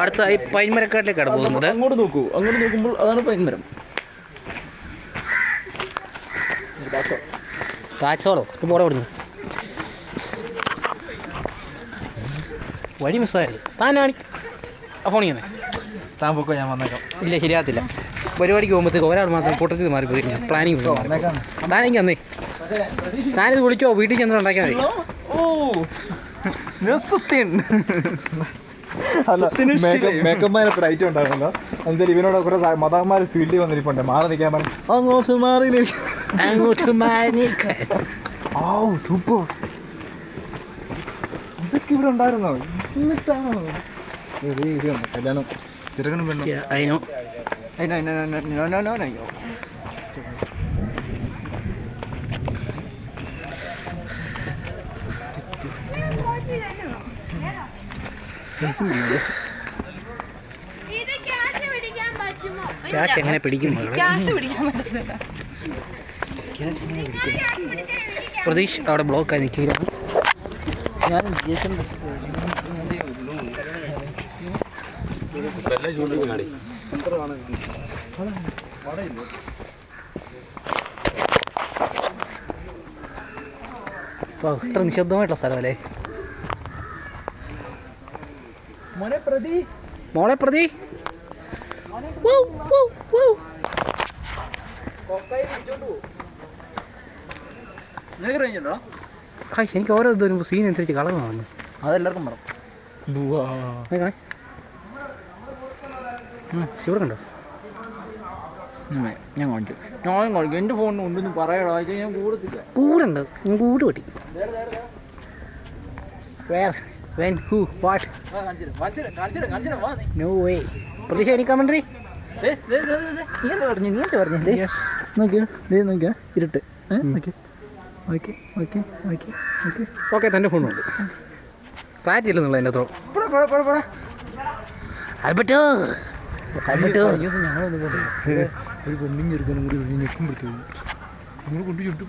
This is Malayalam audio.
അടുത്തായി പൈൻമരക്കാട്ടിലേക്കാണ് പോകുന്നത്. അങ്ങോട്ട് നോക്കുമ്പോൾ അതാണ് പൈൻമരം. കാച്ചോളോ പോടെ വിടുന്നു. വഴി മിസ്സായിരുന്നു. താനാണ് ഫോണിൽ താൻ പോക്കോ, ഞാൻ വന്നേക്കാം. ഇല്ല, ശരിയാകത്തില്ല. പരിപാടിക്ക് പോകുമ്പോഴത്തേക്ക് ഒരാൾ മാത്രം കൂട്ടത്തിൽ മാറിപ്പോയി. ഞാൻ പ്ലാനിങ് താനെങ്കിൽ അന്നേ താനിത് വിളിച്ചോ, വീട്ടിൽ ചെന്ന് ഉണ്ടാക്കിയാൽ മതി. മേക്കപ്പ്മാരത്ര ഐറ്റം ഉണ്ടാകുമല്ലോ. എന്തായാലും ഇവനോട് കുറെ മതന്മാർ ഫീൽഡിൽ വന്നിരിപ്പുണ്ട്. മാറി നിൽക്കാൻ പറഞ്ഞു. അങ്ങോട്ട് മാറി. സൂപ്പർ. ഇതൊക്കെ ഇവിടെ ഉണ്ടായിരുന്നോ? എന്നിട്ടാണോ കല്യാണം ചെറുകനും പെണ്ണു? അതിനോ ക്യാച്ച് എങ്ങനെ പിടിക്കും? പ്രതീഷ് അവിടെ ബ്ലോക്കായി നിൽക്കുകയാണ്. ഞാൻ ഇത്ര നിശബ്ദമായിട്ടുള്ള സ്ഥലമല്ലേ. മോളെ പ്രതി എനിക്ക് ഓരോ ഇത് വരുമ്പോൾ സീൻ അനുസരിച്ച് കളർ വന്നു. അതെല്ലാവർക്കും പറഞ്ഞു. ഇവിടെ കണ്ടോ? ഞാൻ കാണിച്ചു. എൻ്റെ ഫോണിന് ഉണ്ടെന്ന് പറയടാ. ഞാൻ കൂടത്തില്ല. കൂടെ ഉണ്ട്. കൂട് പറ്റി. Where? When? Who? What? No way. പ്രതീക്ഷ any commentary? നോക്കിയോ ഇരുട്ട്. ഓക്കെ, തൻ്റെ ഫോണുണ്ട്. ക്ലാരിറ്റി ഇല്ലെന്നുള്ള എൻ്റെ അത്ര. ആൽബർട്ടോ ഞങ്ങളൊന്ന് പോട്ടെ. ഒരു പെണ്ണും ചെറുക്കനും കൂടി ഞെക്കും പിടിച്ചു നമ്മൾ കൊണ്ട് ചുട്ടും.